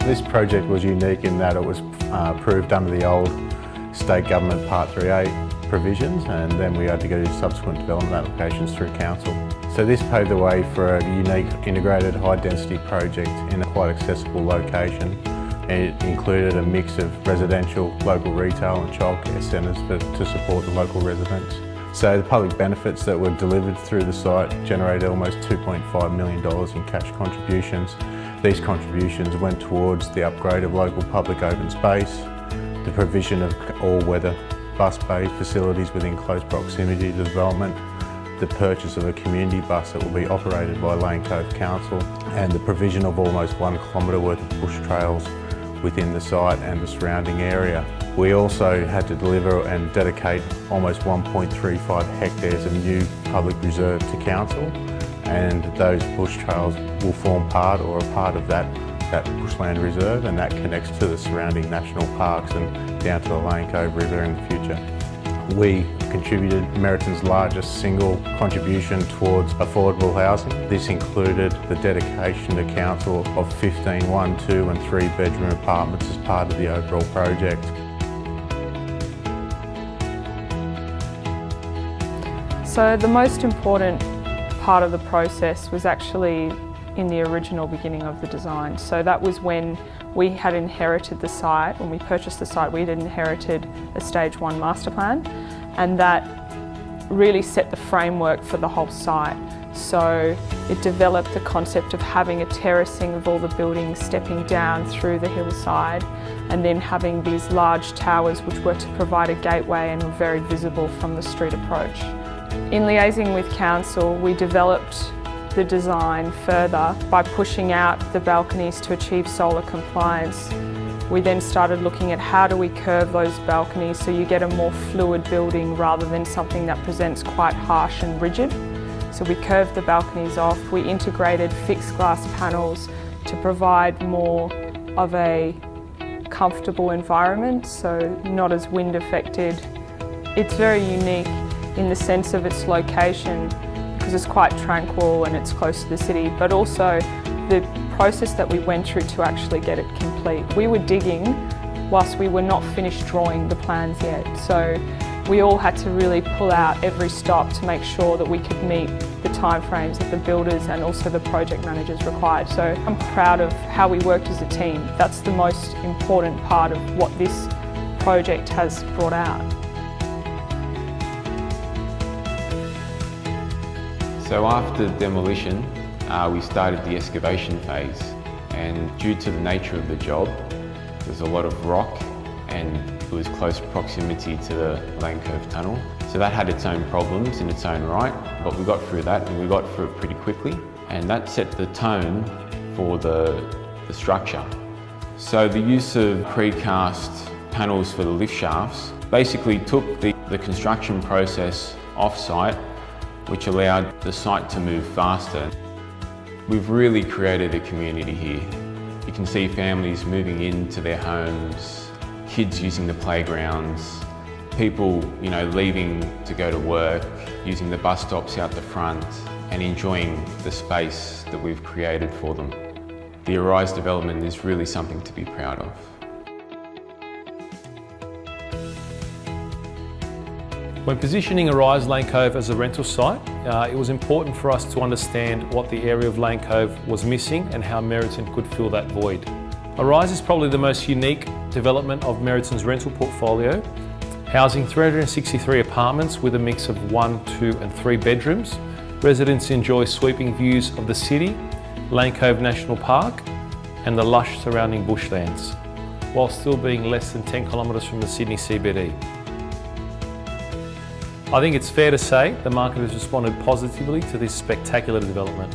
This project was unique in that it was approved under the old state government Part 3A provisions, and then we had to go to subsequent development applications through council. So this paved the way for a unique integrated high density project in a quite accessible location. It included a mix of residential, local retail and childcare centres to support the local residents. So the public benefits that were delivered through the site generated almost $2.5 million in cash contributions. These contributions went towards the upgrade of local public open space, the provision of all-weather bus-based facilities within close proximity to development, the purchase of a community bus that will be operated by Lane Cove Council, and the provision of almost 1 kilometre worth of bush trails within the site and the surrounding area. We also had to deliver and dedicate almost 1.35 hectares of new public reserve to council, and those bush trails will form part or a part of that bushland reserve, and that connects to the surrounding national parks and down to the Lane Cove River in the future. We contributed Meriton's largest single contribution towards affordable housing. This included the dedication to council of 15 1, 2 and 3 bedroom apartments as part of the overall project. So the most important part of the process was actually in the original beginning of the design. So that was when we had inherited the site. When we purchased the site, we had inherited a Stage 1 master plan, and that really set the framework for the whole site. So it developed the concept of having a terracing of all the buildings stepping down through the hillside, and then having these large towers which were to provide a gateway and were very visible from the street approach. In liaising with council, we developed the design further by pushing out the balconies to achieve solar compliance. We then started looking at how do we curve those balconies so you get a more fluid building rather than something that presents quite harsh and rigid. So we curved the balconies off, we integrated fixed glass panels to provide more of a comfortable environment, so not as wind affected. It's very unique in the sense of its location, because it's quite tranquil and it's close to the city, but also the process that we went through to actually get it complete. We were digging whilst we were not finished drawing the plans yet, so we all had to really pull out every stop to make sure that we could meet the timeframes that the builders and also the project managers required. So I'm proud of how we worked as a team. That's the most important part of what this project has brought out. So after demolition, we started the excavation phase, and due to the nature of the job, there's a lot of rock and it was close proximity to the Lane Cove Tunnel. So that had its own problems in its own right, but we got through that, and we got through it pretty quickly, and that set the tone for the structure. So the use of precast panels for the lift shafts basically took the construction process off-site, which allowed the site to move faster. We've really created a community here. You can see families moving into their homes, kids using the playgrounds, people leaving to go to work, using the bus stops out the front and enjoying the space that we've created for them. The Arise development is really something to be proud of. When positioning Arise Lane Cove as a rental site, it was important for us to understand what the area of Lane Cove was missing and how Meriton could fill that void. Arise is probably the most unique development of Meriton's rental portfolio, housing 363 apartments with a mix of 1, 2 and 3 bedrooms. Residents enjoy sweeping views of the city, Lane Cove National Park and the lush surrounding bushlands, while still being less than 10 kilometres from the Sydney CBD. I think it's fair to say the market has responded positively to this spectacular development.